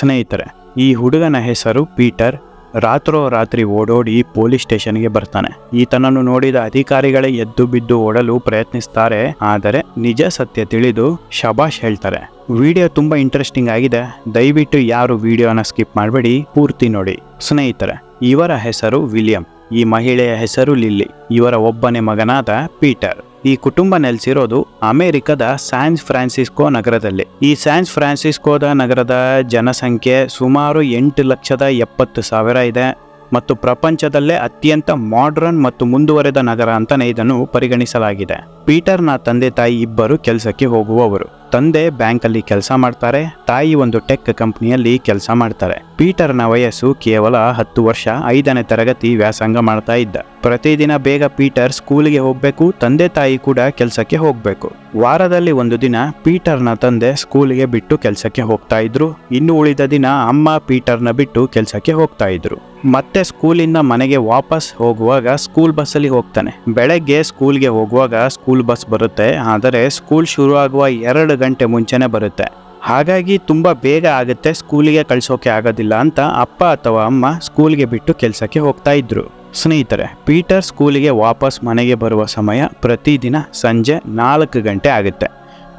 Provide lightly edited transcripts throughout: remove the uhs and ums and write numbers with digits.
ಸ್ನೇಹಿತರೆ, ಈ ಹುಡುಗನ ಹೆಸರು ಪೀಟರ್. ರಾತ್ರೋರಾತ್ರಿ ಓಡೋಡಿ ಪೊಲೀಸ್ ಸ್ಟೇಷನ್ಗೆ ಬರ್ತಾನೆ. ಈತನನ್ನು ನೋಡಿದ ಅಧಿಕಾರಿಗಳೇ ಎದ್ದು ಬಿದ್ದು ಓಡಲು ಪ್ರಯತ್ನಿಸ್ತಾರೆ. ಆದರೆ ನಿಜ ಸತ್ಯ ತಿಳಿದು ಶಬಾಷ್ ಹೇಳ್ತಾರೆ. ವಿಡಿಯೋ ತುಂಬಾ ಇಂಟ್ರೆಸ್ಟಿಂಗ್ ಆಗಿದೆ. ದಯವಿಟ್ಟು ಯಾರು ವಿಡಿಯೋನ ಸ್ಕಿಪ್ ಮಾಡಬೇಡಿ, ಪೂರ್ತಿ ನೋಡಿ. ಸ್ನೇಹಿತರೆ, ಇವರ ಹೆಸರು ವಿಲಿಯಂ, ಈ ಮಹಿಳೆಯ ಹೆಸರು ಲಿಲ್ಲಿ. ಇವರ ಒಬ್ಬನೇ ಮಗನಾದ ಪೀಟರ್. ಈ ಕುಟುಂಬ ನೆಲೆಸಿರೋದು ಅಮೆರಿಕದ ಸ್ಯಾನ್ ಫ್ರಾನ್ಸಿಸ್ಕೋ ನಗರದಲ್ಲಿ. ಈ ಸ್ಯಾನ್ ಫ್ರಾನ್ಸಿಸ್ಕೋದ ನಗರದ ಜನಸಂಖ್ಯೆ ಸುಮಾರು 8,70,000 ಇದೆ ಮತ್ತು ಪ್ರಪಂಚದಲ್ಲೇ ಅತ್ಯಂತ ಮಾಡರ್ನ್ ಮತ್ತು ಮುಂದುವರೆದ ನಗರ ಅಂತಾನೆ ಇದನ್ನು ಪರಿಗಣಿಸಲಾಗಿದೆ. ಪೀಟರ್ನ ತಂದೆ ತಾಯಿ ಇಬ್ಬರು ಕೆಲಸಕ್ಕೆ ಹೋಗುವವರು. ತಂದೆ ಬ್ಯಾಂಕಲ್ಲಿ ಕೆಲಸ ಮಾಡ್ತಾರೆ, ತಾಯಿ ಒಂದು ಟೆಕ್ ಕಂಪನಿಯಲ್ಲಿ ಕೆಲಸ ಮಾಡ್ತಾರೆ. ಪೀಟರ್ನ ವಯಸ್ಸು ಕೇವಲ 10 ವರ್ಷ. 5ನೇ ತರಗತಿ ವ್ಯಾಸಂಗ ಮಾಡ್ತಾ ಇದ್ದ. ಪ್ರತಿದಿನ ಬೇಗ ಪೀಟರ್ ಸ್ಕೂಲಿಗೆ ಹೋಗ್ಬೇಕು, ತಂದೆ ತಾಯಿ ಕೂಡ ಕೆಲಸಕ್ಕೆ ಹೋಗ್ಬೇಕು. ವಾರದಲ್ಲಿ ಒಂದು ದಿನ ಪೀಟರ್ನ ತಂದೆ ಸ್ಕೂಲಿಗೆ ಬಿಟ್ಟು ಕೆಲಸಕ್ಕೆ ಹೋಗ್ತಾ ಇದ್ರು. ಇನ್ನು ಉಳಿದ ದಿನ ಅಮ್ಮ ಪೀಟರ್ನ ಬಿಟ್ಟು ಕೆಲಸಕ್ಕೆ ಹೋಗ್ತಾ ಇದ್ರು. ಮತ್ತೆ ಸ್ಕೂಲಿಂದ ಮನೆಗೆ ವಾಪಸ್ ಹೋಗುವಾಗ ಸ್ಕೂಲ್ ಬಸ್ಸಲ್ಲಿ ಹೋಗ್ತಾನೆ. ಬೆಳಗ್ಗೆ ಸ್ಕೂಲ್ಗೆ ಹೋಗುವಾಗ ಸ್ಕೂಲ್ ಬಸ್ ಬರುತ್ತೆ, ಆದರೆ ಸ್ಕೂಲ್ ಶುರು ಆಗುವ 2 ಗಂಟೆ ಮುಂಚೆನೆ ಬರುತ್ತೆ. ಹಾಗಾಗಿ ತುಂಬಾ ಬೇಗ ಆಗುತ್ತೆ, ಸ್ಕೂಲಿಗೆ ಕಳ್ಸೋಕೆ ಆಗೋದಿಲ್ಲ ಅಂತ ಅಪ್ಪ ಅಥವಾ ಅಮ್ಮ ಸ್ಕೂಲ್ಗೆ ಬಿಟ್ಟು ಕೆಲಸಕ್ಕೆ ಹೋಗ್ತಾ ಇದ್ರು. ಸ್ನೇಹಿತರೆ, ಪೀಟರ್ ಸ್ಕೂಲಿಗೆ ವಾಪಸ್ ಮನೆಗೆ ಬರುವ ಸಮಯ ಪ್ರತಿದಿನ ಸಂಜೆ 4 ಗಂಟೆ ಆಗುತ್ತೆ.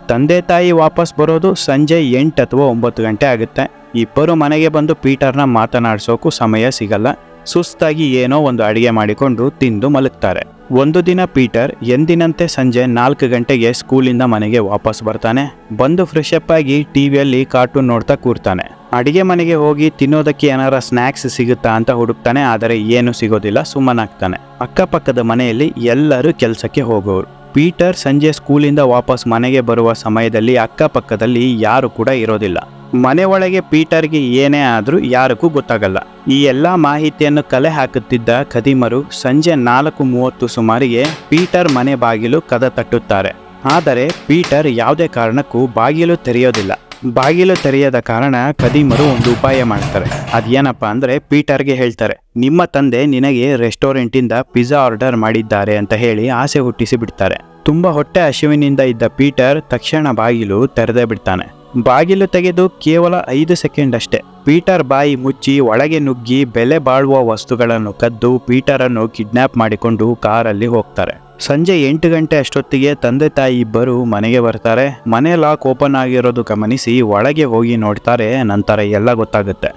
ತಂದೆ ತಾಯಿ ವಾಪಸ್ ಬರೋದು ಸಂಜೆ 8 ಅಥವಾ 9 ಗಂಟೆ ಆಗುತ್ತೆ. ಇಬ್ಬರು ಮನೆಗೆ ಬಂದು ಪೀಟರ್ನ ಮಾತನಾಡಿಸೋಕು ಸಮಯ ಸಿಗಲ್ಲ. ಸುಸ್ತಾಗಿ ಏನೋ ಒಂದು ಅಡಿಗೆ ಮಾಡಿಕೊಂಡು ತಿಂದು ಮಲಗ್ತಾರೆ. ಒಂದು ದಿನ ಪೀಟರ್ ಎಂದಿನಂತೆ ಸಂಜೆ 4 ಗಂಟೆಗೆ ಸ್ಕೂಲಿಂದ ಮನೆಗೆ ವಾಪಸ್ ಬರ್ತಾನೆ. ಬಂದು ಫ್ರೆಶ್ ಅಪ್ ಆಗಿ ಟಿವಿಯಲ್ಲಿ ಕಾರ್ಟೂನ್ ನೋಡ್ತಾ ಕೂರ್ತಾನೆ. ಅಡಿಗೆ ಮನೆಗೆ ಹೋಗಿ ತಿನ್ನೋದಕ್ಕೆ ಏನಾರ ಸ್ನ್ಯಾಕ್ಸ್ ಸಿಗುತ್ತಾ ಅಂತ ಹುಡುಕ್ತಾನೆ, ಆದರೆ ಏನು ಸಿಗೋದಿಲ್ಲ, ಸುಮ್ಮನಾಗ್ತಾನೆ. ಅಕ್ಕಪಕ್ಕದ ಮನೆಯಲ್ಲಿ ಎಲ್ಲರೂ ಕೆಲಸಕ್ಕೆ ಹೋಗೋರು. ಪೀಟರ್ ಸಂಜೆ ಸ್ಕೂಲಿಂದ ವಾಪಸ್ ಮನೆಗೆ ಬರುವ ಸಮಯದಲ್ಲಿ ಅಕ್ಕಪಕ್ಕದಲ್ಲಿ ಯಾರು ಕೂಡ ಇರೋದಿಲ್ಲ. ಮನೆ ಒಳಗೆ ಪೀಟರ್ಗೆ ಏನೇ ಆದ್ರೂ ಯಾರಿಗೂ ಗೊತ್ತಾಗಲ್ಲ. ಈ ಎಲ್ಲಾ ಮಾಹಿತಿಯನ್ನು ಕಲೆ ಹಾಕುತ್ತಿದ್ದ ಖದೀಮರು ಸಂಜೆ 4:30 ಸುಮಾರಿಗೆ ಪೀಟರ್ ಮನೆ ಬಾಗಿಲು ಕದ ತಟ್ಟುತ್ತಾರೆ. ಆದರೆ ಪೀಟರ್ ಯಾವುದೇ ಕಾರಣಕ್ಕೂ ಬಾಗಿಲು ತೆರೆಯೋದಿಲ್ಲ. ಬಾಗಿಲು ತೆರೆಯದ ಕಾರಣ ಖದೀಮರು ಒಂದು ಉಪಾಯ ಮಾಡ್ತಾರೆ. ಅದೇನಪ್ಪ ಅಂದ್ರೆ, ಪೀಟರ್ಗೆ ಹೇಳ್ತಾರೆ, ನಿಮ್ಮ ತಂದೆ ನಿನಗೆ ರೆಸ್ಟೋರೆಂಟಿಂದ ಪಿಜ್ಜಾ ಆರ್ಡರ್ ಮಾಡಿದ್ದಾರೆ ಅಂತ ಹೇಳಿ ಆಸೆ ಹುಟ್ಟಿಸಿ ಬಿಡ್ತಾರೆ. ತುಂಬಾ ಹೊಟ್ಟೆ ಹಸಿವಿನಿಂದ ಇದ್ದ ಪೀಟರ್ ತಕ್ಷಣ ಬಾಗಿಲು ತೆರೆದೇ ಬಿಡ್ತಾನೆ. ಬಾಗಿಲು ತೆಗೆದು ಕೇವಲ 5 ಸೆಕೆಂಡ್ ಅಷ್ಟೇ. ಪೀಟರ್ ಬಾಯಿ ಮುಚ್ಚಿ ಒಳಗೆ ನುಗ್ಗಿ ಬೆಲೆ ಬಾಳುವ ವಸ್ತುಗಳನ್ನು ಕದ್ದು ಪೀಟರನ್ನು ಕಿಡ್ನಾಪ್ ಮಾಡಿಕೊಂಡು ಕಾರಲ್ಲಿ ಹೋಗ್ತಾರೆ. ಸಂಜೆ 8 ಗಂಟೆ ಅಷ್ಟೊತ್ತಿಗೆ ತಂದೆ ತಾಯಿ ಇಬ್ಬರು ಮನೆಗೆ ಬರ್ತಾರೆ. ಮನೆ ಲಾಕ್ ಓಪನ್ ಆಗಿರೋದು ಗಮನಿಸಿ ಒಳಗೆ ಹೋಗಿ ನೋಡ್ತಾರೆ. ನಂತರ ಎಲ್ಲ ಗೊತ್ತಾಗುತ್ತೆ,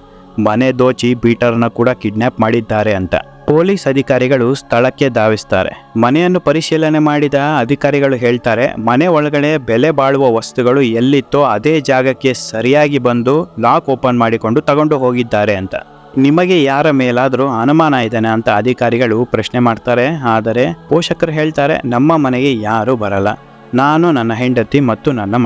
ಮನೆ ದೋಚಿ ಪೀಟರ್ನ ಕೂಡ ಕಿಡ್ನಾಪ್ ಮಾಡಿದ್ದಾರೆ ಅಂತ. ಪೊಲೀಸ್ ಅಧಿಕಾರಿಗಳು ಸ್ಥಳಕ್ಕೆ ಧಾವಿಸ್ತಾರೆ. ಮನೆಯನ್ನು ಪರಿಶೀಲನೆ ಮಾಡಿದ ಅಧಿಕಾರಿಗಳು ಹೇಳ್ತಾರೆ, ಮನೆ ಒಳಗಡೆ ಬೆಲೆ ಬಾಳುವ ವಸ್ತುಗಳು ಎಲ್ಲಿತ್ತೋ ಅದೇ ಜಾಗಕ್ಕೆ ಸರಿಯಾಗಿ ಬಂದು ಲಾಕ್ ಓಪನ್ ಮಾಡಿಕೊಂಡು ತಗೊಂಡು ಹೋಗಿದ್ದಾರೆ ಅಂತ. ನಿಮಗೆ ಯಾರ ಮೇಲಾದರೂ ಅನುಮಾನ ಇದ್ದಾನೆ ಅಂತ ಅಧಿಕಾರಿಗಳು ಪ್ರಶ್ನೆ ಮಾಡ್ತಾರೆ. ಆದರೆ ಪೋಷಕರು ಹೇಳ್ತಾರೆ, ನಮ್ಮ ಮನೆಗೆ ಯಾರೂ ಬರಲ್ಲ. ನಾನು, ನನ್ನ ಹೆಂಡತಿ ಮತ್ತು ನನ್ನ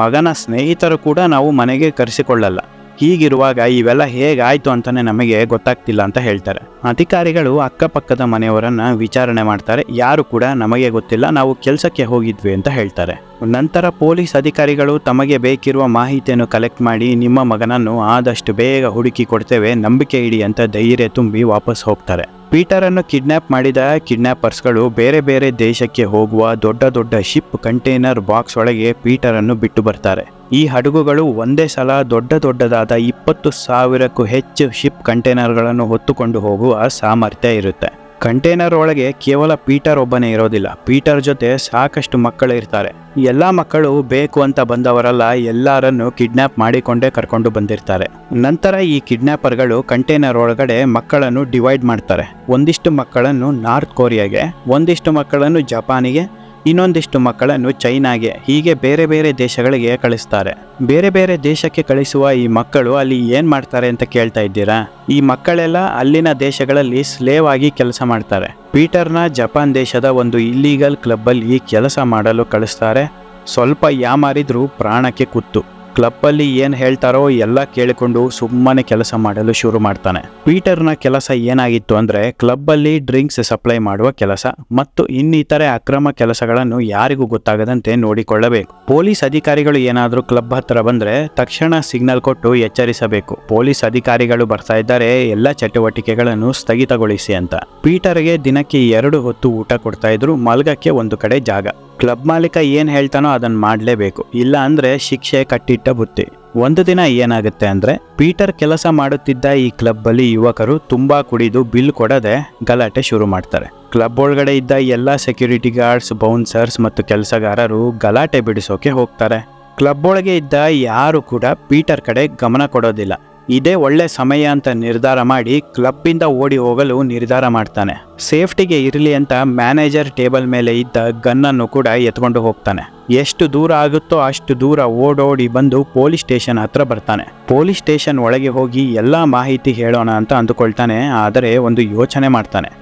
ಮಗನ ಸ್ನೇಹಿತರು ಕೂಡ ನಾವು ಮನೆಗೆ ಕರೆಸಿಕೊಳ್ಳಲ್ಲ. ಹೀಗಿರುವಾಗ ಇವೆಲ್ಲ ಹೇಗಾಯ್ತು ಅಂತಾನೆ ನಮಗೆ ಗೊತ್ತಾಗ್ತಿಲ್ಲ ಅಂತ ಹೇಳ್ತಾರೆ. ಅಧಿಕಾರಿಗಳು ಅಕ್ಕಪಕ್ಕದ ಮನೆಯವರನ್ನ ವಿಚಾರಣೆ ಮಾಡ್ತಾರೆ. ಯಾರು ಕೂಡ ನಮಗೆ ಗೊತ್ತಿಲ್ಲ, ನಾವು ಕೆಲಸಕ್ಕೆ ಹೋಗಿದ್ವಿ ಅಂತ ಹೇಳ್ತಾರೆ. ನಂತರ ಪೊಲೀಸ್ ಅಧಿಕಾರಿಗಳು ತಮಗೆ ಬೇಕಿರುವ ಮಾಹಿತಿಯನ್ನು ಕಲೆಕ್ಟ್ ಮಾಡಿ ನಿಮ್ಮ ಮಗನನ್ನು ಆದಷ್ಟು ಬೇಗ ಹುಡುಕಿ ಕೊಡ್ತೇವೆ, ನಂಬಿಕೆ ಇಡಿ ಅಂತ ಧೈರ್ಯ ತುಂಬಿ ವಾಪಸ್ ಹೋಗ್ತಾರೆ. ಪೀಟರನ್ನು ಕಿಡ್ನಾಪ್ ಮಾಡಿದ ಕಿಡ್ನಾಪರ್ಸ್ಗಳು ಬೇರೆ ಬೇರೆ ದೇಶಕ್ಕೆ ಹೋಗುವ ದೊಡ್ಡ ದೊಡ್ಡ ಶಿಪ್ ಕಂಟೈನರ್ ಬಾಕ್ಸ್ ಒಳಗೆ ಪೀಟರನ್ನು ಬಿಟ್ಟು ಬರ್ತಾರೆ. ಈ ಹಡಗುಗಳು ಒಂದೇ ಸಲ ದೊಡ್ಡದಾದ 20,000ಕ್ಕೂ ಹೆಚ್ಚು ಶಿಪ್ ಕಂಟೈನರ್ಗಳನ್ನು ಹೊತ್ತುಕೊಂಡು ಹೋಗುವ ಸಾಮರ್ಥ್ಯ ಇರುತ್ತೆ. ಕಂಟೈನರ್ ಒಳಗೆ ಕೇವಲ ಪೀಟರ್ ಒಬ್ಬನೇ ಇರೋದಿಲ್ಲ, ಪೀಟರ್ ಜೊತೆ ಸಾಕಷ್ಟು ಮಕ್ಕಳು ಇರ್ತಾರೆ. ಎಲ್ಲ ಮಕ್ಕಳು ಬೇಕು ಅಂತ ಬಂದವರಲ್ಲ, ಎಲ್ಲರನ್ನು ಕಿಡ್ನಾಪ್ ಮಾಡಿಕೊಂಡೇ ಕರ್ಕೊಂಡು ಬಂದಿರ್ತಾರೆ. ನಂತರ ಈ ಕಿಡ್ನಾಪರ್ಗಳು ಕಂಟೈನರ್ ಒಳಗಡೆ ಮಕ್ಕಳನ್ನು ಡಿವೈಡ್ ಮಾಡ್ತಾರೆ. ಒಂದಿಷ್ಟು ಮಕ್ಕಳನ್ನು ನಾರ್ತ್ ಕೊರಿಯಾಗೆ, ಒಂದಿಷ್ಟು ಮಕ್ಕಳನ್ನು ಜಪಾನಿಗೆ, ಇನ್ನೊಂದಿಷ್ಟು ಮಕ್ಕಳನ್ನು ಚೈನಾಗೆ, ಹೀಗೆ ಬೇರೆ ಬೇರೆ ದೇಶಗಳಿಗೆ ಕಳಿಸ್ತಾರೆ. ಬೇರೆ ಬೇರೆ ದೇಶಕ್ಕೆ ಕಳಿಸುವ ಈ ಮಕ್ಕಳು ಅಲ್ಲಿ ಏನ್ ಮಾಡ್ತಾರೆ ಅಂತ ಕೇಳ್ತಾ ಇದ್ದೀರಾ? ಈ ಮಕ್ಕಳೆಲ್ಲ ಅಲ್ಲಿನ ದೇಶಗಳಲ್ಲಿ ಸ್ಲೇವ್ ಆಗಿ ಕೆಲಸ ಮಾಡ್ತಾರೆ. ಪೀಟರ್ನ ಜಪಾನ್ ದೇಶದ ಒಂದು ಇಲ್ಲೀಗಲ್ ಕ್ಲಬ್ಬಲ್ಲಿ ಕೆಲಸ ಮಾಡಲು ಕಳಿಸ್ತಾರೆ. ಸ್ವಲ್ಪ ಯಾಮಾರಿದ್ರು ಪ್ರಾಣಕ್ಕೆ ಕುತ್ತು. ಕ್ಲಬ್ಬಲ್ಲಿ ಏನ್ ಹೇಳ್ತಾರೋ ಎಲ್ಲ ಕೇಳಿಕೊಂಡು ಸುಮ್ಮನೆ ಕೆಲಸ ಮಾಡಲು ಶುರು ಮಾಡ್ತಾನೆ. ಪೀಟರ್ನ ಕೆಲಸ ಏನಾಗಿತ್ತು ಅಂದ್ರೆ, ಕ್ಲಬ್ಬಲ್ಲಿ ಡ್ರಿಂಕ್ಸ್ ಸಪ್ಲೈ ಮಾಡುವ ಕೆಲಸ ಮತ್ತು ಇನ್ನಿತರೆ ಅಕ್ರಮ ಕೆಲಸಗಳನ್ನು ಯಾರಿಗೂ ಗೊತ್ತಾಗದಂತೆ ನೋಡಿಕೊಳ್ಳಬೇಕು. ಪೊಲೀಸ್ ಅಧಿಕಾರಿಗಳು ಏನಾದರೂ ಕ್ಲಬ್ ಹತ್ರ ಬಂದ್ರೆ ತಕ್ಷಣ ಸಿಗ್ನಲ್ ಕೊಟ್ಟು ಎಚ್ಚರಿಸಬೇಕು. ಪೊಲೀಸ್ ಅಧಿಕಾರಿಗಳು ಬರ್ತಾ ಇದ್ದಾರೆ, ಎಲ್ಲ ಚಟುವಟಿಕೆಗಳನ್ನು ಸ್ಥಗಿತಗೊಳಿಸಿ ಅಂತ. ಪೀಟರ್ಗೆ ದಿನಕ್ಕೆ 2 ಹೊತ್ತು ಊಟ ಕೊಡ್ತಾ ಇದ್ರು, ಮಲ್ಗಕ್ಕೆ ಒಂದು ಕಡೆ ಜಾಗ. ಕ್ಲಬ್ ಮಾಲೀಕ ಏನ್ ಹೇಳ್ತಾನೋ ಅದನ್ನ ಮಾಡಲೇಬೇಕು, ಇಲ್ಲ ಅಂದ್ರೆ ಶಿಕ್ಷೆ ಕಟ್ಟಿಟ್ಟ ಬುತ್ತಿ. ಒಂದು ದಿನ ಏನಾಗುತ್ತೆ ಅಂದ್ರೆ ಪೀಟರ್ ಕೆಲಸ ಮಾಡುತ್ತಿದ್ದ ಈ ಕ್ಲಬ್ ಅಲ್ಲಿ ಯುವಕರು ತುಂಬಾ ಕುಡಿದು ಬಿಲ್ ಕೊಡದೆ ಗಲಾಟೆ ಶುರು ಮಾಡ್ತಾರೆ. ಕ್ಲಬ್ ಒಳಗಡೆ ಇದ್ದ ಎಲ್ಲ ಸೆಕ್ಯೂರಿಟಿ ಗಾರ್ಡ್ಸ್, ಬೌನ್ಸರ್ಸ್ ಮತ್ತು ಕೆಲಸಗಾರರು ಗಲಾಟೆ ಬಿಡಿಸೋಕೆ ಹೋಗ್ತಾರೆ. ಕ್ಲಬ್ ಒಳಗೆ ಇದ್ದ ಯಾರು ಕೂಡ ಪೀಟರ್ ಕಡೆ ಗಮನ ಕೊಡೋದಿಲ್ಲ. ಇದೇ ಒಳ್ಳೆ ಸಮಯ ಅಂತ ನಿರ್ಧಾರ ಮಾಡಿ ಕ್ಲಬ್ಬಿಂದ ಓಡಿ ಹೋಗಲು ನಿರ್ಧಾರ ಮಾಡ್ತಾನೆ. ಸೇಫ್ಟಿಗೆ ಇರಲಿ ಅಂತ ಮ್ಯಾನೇಜರ್ ಟೇಬಲ್ ಮೇಲೆ ಇದ್ದ ಗನ್ನನ್ನು ಕೂಡ ಎತ್ಕೊಂಡು ಹೋಗ್ತಾನೆ. ಎಷ್ಟು ದೂರ ಆಗುತ್ತೋ ಅಷ್ಟು ದೂರ ಓಡೋಡಿ ಬಂದು ಪೊಲೀಸ್ ಸ್ಟೇಷನ್ ಹತ್ರ ಬರ್ತಾನೆ. ಪೊಲೀಸ್ ಸ್ಟೇಷನ್ ಒಳಗೆ ಹೋಗಿ ಎಲ್ಲ ಮಾಹಿತಿ ಹೇಳೋಣ ಅಂತ ಅಂದುಕೊಳ್ತಾನೆ. ಆದರೆ ಒಂದು ಯೋಚನೆ ಮಾಡ್ತಾನೆ.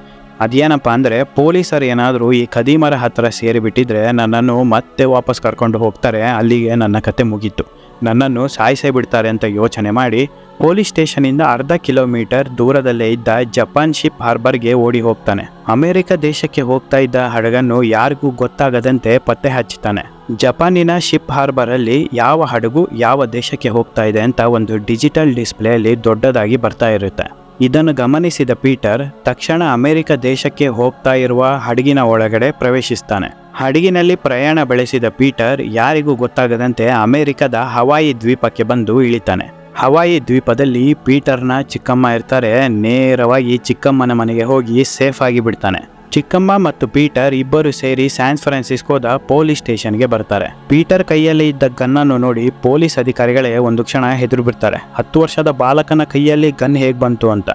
ಅದೇನಪ್ಪ ಅಂದರೆ ಪೊಲೀಸರು ಏನಾದರೂ ಈ ಖದೀಮರ ಹತ್ರ ಸೇರಿಬಿಟ್ಟಿದ್ರೆ ನನ್ನನ್ನು ಮತ್ತೆ ವಾಪಸ್ ಕರ್ಕೊಂಡು ಹೋಗ್ತಾರೆ, ಅಲ್ಲಿಗೆ ನನ್ನ ಕತೆ ಮುಗೀತು, ನನ್ನನ್ನು ಸಾಯಿಸೇ ಬಿಡ್ತಾರೆ ಅಂತ ಯೋಚನೆ ಮಾಡಿ ಪೊಲೀಸ್ ಸ್ಟೇಷನಿಂದ ಅರ್ಧ ಕಿಲೋಮೀಟರ್ ದೂರದಲ್ಲೇ ಇದ್ದ ಜಪಾನ್ ಶಿಪ್ ಹಾರ್ಬರ್ಗೆ ಓಡಿ ಹೋಗ್ತಾನೆ. ಅಮೆರಿಕ ದೇಶಕ್ಕೆ ಹೋಗ್ತಾ ಇದ್ದ ಹಡಗನ್ನು ಯಾರಿಗೂ ಗೊತ್ತಾಗದಂತೆ ಪತ್ತೆ ಹಚ್ಚುತ್ತಾನೆ. ಜಪಾನಿನ ಶಿಪ್ ಹಾರ್ಬರ್ ಅಲ್ಲಿ ಯಾವ ಹಡಗು ಯಾವ ದೇಶಕ್ಕೆ ಹೋಗ್ತಾ ಇದೆ ಅಂತ ಒಂದು ಡಿಜಿಟಲ್ ಡಿಸ್ಪ್ಲೇ ಅಲ್ಲಿ ದೊಡ್ಡದಾಗಿ ಬರ್ತಾ ಇರುತ್ತೆ. ಇದನ್ನು ಗಮನಿಸಿದ ಪೀಟರ್ ತಕ್ಷಣ ಅಮೆರಿಕ ದೇಶಕ್ಕೆ ಹೋಗ್ತಾ ಇರುವ ಹಡಗಿನ ಒಳಗಡೆ ಪ್ರವೇಶಿಸ್ತಾನೆ. ಹಡಗಿನಲ್ಲಿ ಪ್ರಯಾಣ ಬೆಳೆಸಿದ ಪೀಟರ್ ಯಾರಿಗೂ ಗೊತ್ತಾಗದಂತೆ ಅಮೆರಿಕದ ಹವಾಯಿ ದ್ವೀಪಕ್ಕೆ ಬಂದು ಇಳಿತಾನೆ. ಹವಾಯಿ ದ್ವೀಪದಲ್ಲಿ ಪೀಟರ್ನ ಚಿಕ್ಕಮ್ಮ ಇರ್ತಾರೆ. ನೇರವಾಗಿ ಚಿಕ್ಕಮ್ಮನ ಮನೆಗೆ ಹೋಗಿ ಸೇಫ್ ಆಗಿ ಬಿಡ್ತಾನೆ. ಚಿಕ್ಕಮ್ಮ ಮತ್ತು ಪೀಟರ್ ಇಬ್ಬರು ಸೇರಿ ಸ್ಯಾನ್ ಫ್ರಾನ್ಸಿಸ್ಕೋದ ಪೊಲೀಸ್ ಸ್ಟೇಷನ್ಗೆ ಬರ್ತಾರೆ. ಪೀಟರ್ ಕೈಯಲ್ಲಿ ಇದ್ದ ಗನ್ನನ್ನು ನೋಡಿ ಪೊಲೀಸ್ ಅಧಿಕಾರಿಗಳೇ ಒಂದು ಕ್ಷಣ ಹೆದರು ಬಿಡ್ತಾರೆ. 10 ವರ್ಷದ ಬಾಲಕನ ಕೈಯಲ್ಲಿ ಗನ್ ಹೇಗೆ ಬಂತು ಅಂತ.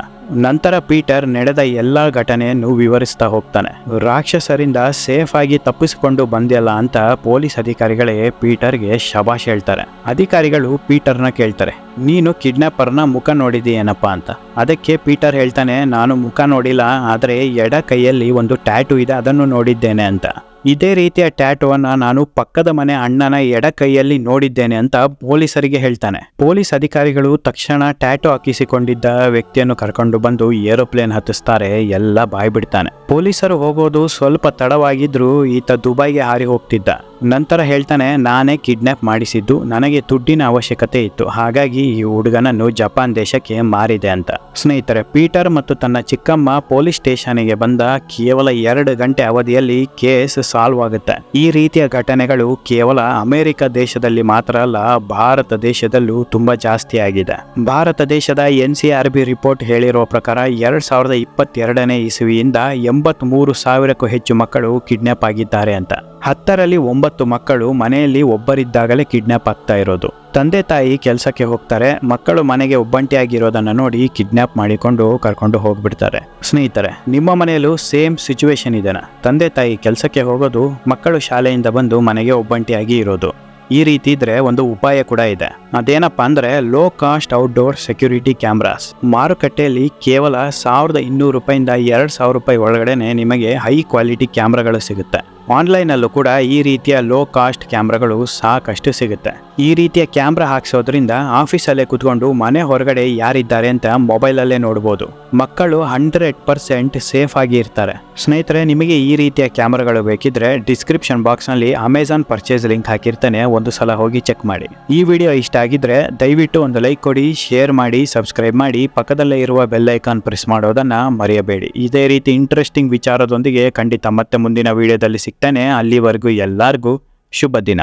ನಂತರ ಪೀಟರ್ ನಡೆದ ಎಲ್ಲ ಘಟನೆಯನ್ನು ವಿವರಿಸ್ತಾ ಹೋಗ್ತಾನೆ. ರಾಕ್ಷಸರಿಂದ ಸೇಫ್ ಆಗಿ ತಪ್ಪಿಸಿಕೊಂಡು ಬಂದ್ಯಲ್ಲ ಅಂತ ಪೊಲೀಸ್ ಅಧಿಕಾರಿಗಳೇ ಪೀಟರ್ಗೆ ಶಬಾಷ್ ಹೇಳ್ತಾರೆ. ಅಧಿಕಾರಿಗಳು ಪೀಟರ್ನ ಕೇಳ್ತಾರೆ, ನೀನು ಕಿಡ್ನಾಪರ್ನ ಮುಖ ನೋಡಿದೀಯೇನಪ್ಪ ಅಂತ. ಅದಕ್ಕೆ ಪೀಟರ್ ಹೇಳ್ತಾನೆ, ನಾನು ಮುಖ ನೋಡಿಲ್ಲ, ಆದರೆ ಎಡ ಕೈಯಲ್ಲಿ ಒಂದು ಟ್ಯಾಟೂ ಇದೆ, ಅದನ್ನು ನೋಡಿದ್ದೇನೆ ಅಂತ. ಇದೇ ರೀತಿಯ ಟ್ಯಾಟೂವನ್ನು ನಾನು ಪಕ್ಕದ ಮನೆ ಅಣ್ಣನ ಎಡ ಕೈಯಲ್ಲಿ ನೋಡಿದ್ದೇನೆ ಅಂತ ಪೊಲೀಸರಿಗೆ ಹೇಳ್ತಾನೆ. ಪೊಲೀಸ್ ಅಧಿಕಾರಿಗಳು ತಕ್ಷಣ ಟ್ಯಾಟೂ ಹಾಕಿಸಿಕೊಂಡಿದ್ದ ವ್ಯಕ್ತಿಯನ್ನು ಕರ್ಕೊಂಡು ಬಂದು ಏರೋಪ್ಲೇನ್ ಹತ್ತಿಸ್ತಾರೆ. ಎಲ್ಲ ಬಾಯ್ ಬಿಡ್ತಾನೆ. ಪೊಲೀಸರು ಹೋಗೋದು ಸ್ವಲ್ಪ ತಡವಾಗಿದ್ರೂ ಈತ ದುಬೈಗೆ ಹಾರಿ ಹೋಗ್ತಿದ್ದ. ನಂತರ ಹೇಳ್ತಾನೆ, ನಾನೇ ಕಿಡ್ನಾಪ್ ಮಾಡಿಸಿದ್ದು, ನನಗೆ ದುಡ್ಡಿನ ಅವಶ್ಯಕತೆ ಇತ್ತು, ಹಾಗಾಗಿ ಈ ಹುಡುಗನನ್ನು ಜಪಾನ್ ದೇಶಕ್ಕೆ ಮಾರಿದೆ ಅಂತ. ಸ್ನೇಹಿತರೆ, ಪೀಟರ್ ಮತ್ತು ತನ್ನ ಚಿಕ್ಕಮ್ಮ ಪೊಲೀಸ್ ಸ್ಟೇಷನ್ಗೆ ಬಂದ ಕೇವಲ 2 ಗಂಟೆ ಅವಧಿಯಲ್ಲಿ ಕೇಸ್ ಸಾಲ್ವ್ ಆಗುತ್ತೆ. ಈ ರೀತಿಯ ಘಟನೆಗಳು ಕೇವಲ ಅಮೆರಿಕ ದೇಶದಲ್ಲಿ ಮಾತ್ರ ಅಲ್ಲ, ಭಾರತ ದೇಶದಲ್ಲೂ ತುಂಬಾ ಜಾಸ್ತಿ ಆಗಿದೆ. ಭಾರತ ದೇಶದ NCRB ರಿಪೋರ್ಟ್ ಹೇಳಿರುವ ಪ್ರಕಾರ 2022ನೇ ಇಸವಿಯಿಂದ 83,000ಕ್ಕೂ ಹೆಚ್ಚು ಮಕ್ಕಳು ಕಿಡ್ನಾಪ್ ಆಗಿದ್ದಾರೆ ಅಂತ. 10ರಲ್ಲಿ 9 ಮಕ್ಕಳು ಮನೆಯಲ್ಲಿ ಒಬ್ಬರಿದ್ದಾಗಲೇ ಕಿಡ್ನಾಪ್ ಆಗ್ತಾ ಇರೋದು. ತಂದೆ ತಾಯಿ ಕೆಲಸಕ್ಕೆ ಹೋಗ್ತಾರೆ, ಮಕ್ಕಳು ಮನೆಗೆ ಒಬ್ಬಂಟಿಯಾಗಿರೋದನ್ನ ನೋಡಿ ಕಿಡ್ನಾಪ್ ಮಾಡಿಕೊಂಡು ಕರ್ಕೊಂಡು ಹೋಗ್ಬಿಡ್ತಾರೆ. ಸ್ನೇಹಿತರೆ, ನಿಮ್ಮ ಮನೆಯಲ್ಲೂ ಸೇಮ್ ಸಿಚುವೇಶನ್ ಇದೆನಾ? ತಂದೆ ತಾಯಿ ಕೆಲಸಕ್ಕೆ ಹೋಗೋದು, ಮಕ್ಕಳು ಶಾಲೆಯಿಂದ ಬಂದು ಮನೆಗೆ ಒಬ್ಬಂಟಿಯಾಗಿ ಇರೋದು. ಈ ರೀತಿ ಇದ್ರೆ ಒಂದು ಉಪಾಯ ಕೂಡ ಇದೆ. ಅದೇನಪ್ಪ ಅಂದ್ರೆ low cost outdoor security cameras. ಮಾರುಕಟ್ಟೆಯಲ್ಲಿ ಕೇವಲ 1,200 ರೂಪಾಯಿಂದ 2,000 ರೂಪಾಯಿ ಒಳಗಡೆನೆ ನಿಮಗೆ ಹೈ ಕ್ವಾಲಿಟಿ ಕ್ಯಾಮ್ರಾಗಳು ಸಿಗುತ್ತೆ. ಆನ್ಲೈನಲ್ಲೂ ಕೂಡ ಈ ರೀತಿಯ ಲೋ ಕಾಸ್ಟ್ ಕ್ಯಾಮ್ರಾಗಳು ಸಾಕಷ್ಟು ಸಿಗುತ್ತೆ. ಈ ರೀತಿಯ ಕ್ಯಾಮ್ರಾ ಹಾಕ್ಸೋದ್ರಿಂದ ಆಫೀಸಲ್ಲೇ ಕುತ್ಕೊಂಡು ಮನೆ ಹೊರಗಡೆ ಯಾರಿದ್ದಾರೆ ಅಂತ ಮೊಬೈಲಲ್ಲೇ ನೋಡ್ಬೋದು. ಮಕ್ಕಳು 100% ಸೇಫ್ ಆಗಿ ಇರ್ತಾರೆ. ಸ್ನೇಹಿತರೆ, ನಿಮಗೆ ಈ ರೀತಿಯ ಕ್ಯಾಮ್ರಾಗಳು ಬೇಕಿದ್ರೆ ಡಿಸ್ಕ್ರಿಪ್ಷನ್ ಬಾಕ್ಸ್ನಲ್ಲಿ ಅಮೆಜಾನ್ ಪರ್ಚೇಸ್ ಲಿಂಕ್ ಹಾಕಿರ್ತಾನೆ, ಒಂದು ಸಲ ಹೋಗಿ ಚೆಕ್ ಮಾಡಿ. ಈ ವಿಡಿಯೋ ಇಷ್ಟ ಆಗಿದ್ರೆ ದಯವಿಟ್ಟು ಒಂದು ಲೈಕ್ ಕೊಡಿ, ಶೇರ್ ಮಾಡಿ, ಸಬ್ಸ್ಕ್ರೈಬ್ ಮಾಡಿ, ಪಕ್ಕದಲ್ಲೇ ಇರುವ ಬೆಲ್ ಐಕಾನ್ ಪ್ರೆಸ್ ಮಾಡೋದನ್ನ ಮರೆಯಬೇಡಿ. ಇದೇ ರೀತಿ ಇಂಟ್ರೆಸ್ಟಿಂಗ್ ವಿಚಾರದೊಂದಿಗೆ ಖಂಡಿತ ಮತ್ತೆ ಮುಂದಿನ ವಿಡಿಯೋದಲ್ಲಿ ಸಿಗ್ತಾನೆ. ಅಲ್ಲಿವರೆಗೂ ಎಲ್ಲರಿಗೂ ಶುಭ ದಿನ.